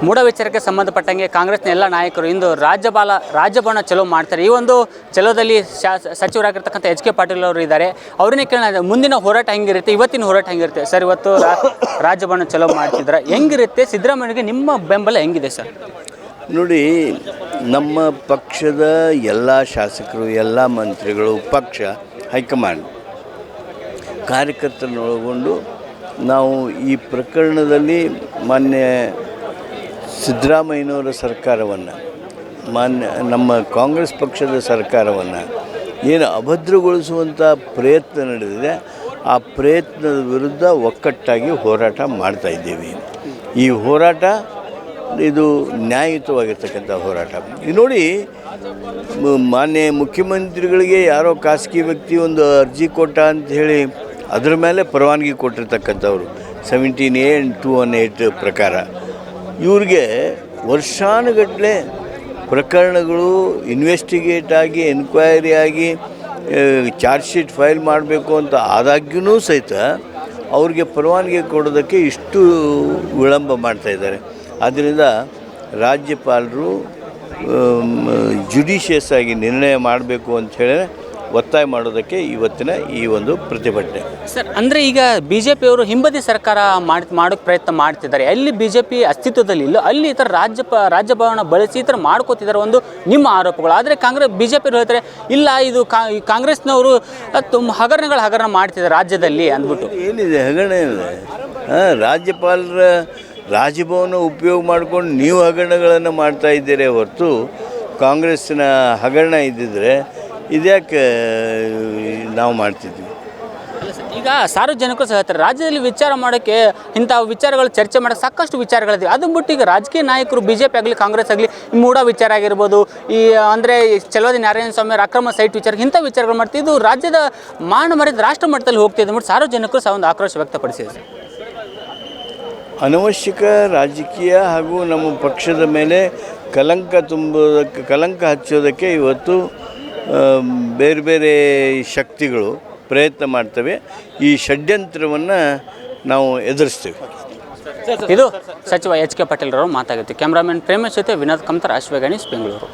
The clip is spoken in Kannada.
ಮೂಢ ವಿಚಾರಕ್ಕೆ ಸಂಬಂಧಪಟ್ಟಂಗೆ ಕಾಂಗ್ರೆಸ್ನ ಎಲ್ಲ ನಾಯಕರು ಇಂದು ರಾಜ್ಯಭವನ ಚಲೋ ಮಾಡ್ತಾರೆ. ಈ ಒಂದು ಚಲೋದಲ್ಲಿ ಸಚಿವರಾಗಿರ್ತಕ್ಕಂಥ ಎಚ್ ಕೆ ಪಾಟೀಲ್ ಅವರು ಇದ್ದಾರೆ. ಅವ್ರನ್ನೇ ಕೇಳೋಣ, ಮುಂದಿನ ಹೋರಾಟ ಹೆಂಗಿರುತ್ತೆ, ಇವತ್ತಿನ ಹೋರಾಟ ಹೆಂಗಿರುತ್ತೆ ಸರ್? ಇವತ್ತು ರಾಜ್ಯಭವನ ಚಲೋ ಮಾಡ್ತಿದ್ರೆ ಹೆಂಗಿರುತ್ತೆ? ಸಿದ್ದರಾಮಯ್ಯಗೆ ನಿಮ್ಮ ಬೆಂಬಲ ಹೆಂಗಿದೆ ಸರ್? ನೋಡಿ, ನಮ್ಮ ಪಕ್ಷದ ಎಲ್ಲ ಶಾಸಕರು, ಎಲ್ಲ ಮಂತ್ರಿಗಳು, ಪಕ್ಷ ಹೈಕಮಾಂಡ್ ಕಾರ್ಯಕರ್ತರನ್ನೊಳಗೊಂಡು ನಾವು ಈ ಪ್ರಕರಣದಲ್ಲಿ ಮಾನ್ಯ ಸಿದ್ದರಾಮಯ್ಯನವರ ಸರ್ಕಾರವನ್ನು, ನಮ್ಮ ಕಾಂಗ್ರೆಸ್ ಪಕ್ಷದ ಸರ್ಕಾರವನ್ನು ಏನು ಅಭದ್ರಗೊಳಿಸುವಂಥ ಪ್ರಯತ್ನ ನಡೆದಿದೆ, ಆ ಪ್ರಯತ್ನದ ವಿರುದ್ಧ ಒಕ್ಕಟ್ಟಾಗಿ ಹೋರಾಟ ಮಾಡ್ತಾಯಿದ್ದೇವೆ. ಈ ಹೋರಾಟ ಇದು ನ್ಯಾಯಯುತವಾಗಿರ್ತಕ್ಕಂಥ ಹೋರಾಟ. ಇದು ನೋಡಿ, ಮಾನ್ಯ ಮುಖ್ಯಮಂತ್ರಿಗಳಿಗೆ ಯಾರೋ ಖಾಸಗಿ ವ್ಯಕ್ತಿ ಒಂದು ಅರ್ಜಿ ಕೊಟ್ಟ ಅಂತ ಹೇಳಿ ಅದರ ಮೇಲೆ ಪರವಾನಗಿ ಕೊಟ್ಟಿರ್ತಕ್ಕಂಥವ್ರು 17A(2)(8) ಪ್ರಕಾರ ಇವ್ರಿಗೆ ವರ್ಷಾನುಗಟ್ಟಲೆ ಪ್ರಕರಣಗಳು ಇನ್ವೆಸ್ಟಿಗೇಟ್ ಆಗಿ, ಎನ್ಕ್ವೈರಿ ಆಗಿ, ಚಾರ್ಜ್ ಶೀಟ್ ಫೈಲ್ ಮಾಡಬೇಕು ಅಂತ ಆದಾಗ್ಯೂ ಸಹಿತ ಅವ್ರಿಗೆ ಪರವಾನಗಿ ಕೊಡೋದಕ್ಕೆ ಇಷ್ಟು ವಿಳಂಬ ಮಾಡ್ತಾಯಿದ್ದಾರೆ. ಆದ್ದರಿಂದ ರಾಜ್ಯಪಾಲರು ಜುಡಿಷಿಯಸ್ ಆಗಿ ನಿರ್ಣಯ ಮಾಡಬೇಕು ಅಂಥೇಳಿ ಒತ್ತಾಯ ಮಾಡೋದಕ್ಕೆ ಇವತ್ತಿನ ಈ ಒಂದು ಪ್ರತಿಭಟನೆ. ಸರ್, ಅಂದರೆ ಈಗ BJPಯವರು ಹಿಂಬದಿ ಸರ್ಕಾರ ಮಾಡೋಕ್ಕೆ ಪ್ರಯತ್ನ ಮಾಡ್ತಿದ್ದಾರೆ. ಅಲ್ಲಿ BJP ಅಸ್ತಿತ್ವದಲ್ಲಿ ಇಲ್ಲ, ಅಲ್ಲಿ ಈ ಥರ ರಾಜ್ಯಭವನ ಬಳಸಿ ಈ ಥರ ಮಾಡ್ಕೋತಿದ್ದಾರೆ, ಒಂದು ನಿಮ್ಮ ಆರೋಪಗಳು. ಆದರೆ BJPಯವರು ಹೇಳ್ತಾರೆ ಇಲ್ಲ, ಇದು ಕಾಂಗ್ರೆಸ್ನವರು ಹಗರಣ ಮಾಡ್ತಿದ್ದಾರೆ ರಾಜ್ಯದಲ್ಲಿ ಅಂದ್ಬಿಟ್ಟು. ಏನಿದೆ ಹಗರಣ? ರಾಜ್ಯಪಾಲರ ರಾಜಭವನ ಉಪಯೋಗ ಮಾಡ್ಕೊಂಡು ನೀವು ಹಗರಣಗಳನ್ನು ಮಾಡ್ತಾ ಇದ್ದೀರಿ ಹೊರತು ಕಾಂಗ್ರೆಸ್ಸಿನ ಹಗರಣ ಇದ್ದಿದ್ರೆ ಇದ್ಯಾಕೆ ನಾವು ಮಾಡ್ತಿದ್ವಿ? ಈಗ ಸಾರ್ವಜನಿಕರು ಸಹ ಹೇಳ್ತಾರೆ, ರಾಜ್ಯದಲ್ಲಿ ವಿಚಾರ ಮಾಡೋಕ್ಕೆ, ಇಂಥ ವಿಚಾರಗಳು ಚರ್ಚೆ ಮಾಡೋಕ್ಕೆ ಸಾಕಷ್ಟು ವಿಚಾರಗಳಿದೆ. ಅದನ್ನು ಬಿಟ್ಟು ಈಗ ರಾಜಕೀಯ ನಾಯಕರು BJP ಆಗಲಿ ಕಾಂಗ್ರೆಸ್ ಆಗಲಿ ಮೂಢ ವಿಚಾರ ಆಗಿರ್ಬೋದು, ಈ ಅಂದರೆ ಚಲೋದಿ ನಾರಾಯಣ ಸ್ವಾಮಿ ಅಕ್ರಮ ಸೈಟ್ ವಿಚಾರ, ಇಂಥ ವಿಚಾರಗಳು ಮಾಡ್ತೀವಿ. ಇದು ರಾಜ್ಯದ ಮಾನ ಮರ್ಯಾದೆ ರಾಷ್ಟ್ರ ಮಟ್ಟದಲ್ಲಿ ಹೋಗ್ತಿದೆ ಅಂದ್ಬಿಟ್ಟು ಸಾರ್ವಜನಿಕರು ಸಹ ಒಂದು ಆಕ್ರೋಶ ವ್ಯಕ್ತಪಡಿಸಿದೆ. ಅನವಶ್ಯಕ ರಾಜಕೀಯ ಹಾಗೂ ನಮ್ಮ ಪಕ್ಷದ ಮೇಲೆ ಕಲಂಕ ಹಚ್ಚೋದಕ್ಕೆ ಇವತ್ತು ಬೇರೆ ಬೇರೆ ಶಕ್ತಿಗಳು ಪ್ರಯತ್ನ ಮಾಡ್ತವೆ. ಈ ಷಡ್ಯಂತ್ರವನ್ನು ನಾವು ಎದುರಿಸ್ತೇವೆ. ಇದು ಸಚಿವ ಎಚ್ ಕೆ ಪಾಟೀಲ್ ಅವರು ಮಾತಾಗಿತ್ತು. ಕ್ಯಾಮ್ರಾಮನ್ ಪ್ರೇಮೇಶ್ ಜೊತೆ ವಿನೋದ್ ಕಮ್ತಾರ್, ಅಶ್ವೇಗಣೇಶ್, ಬೆಂಗಳೂರು.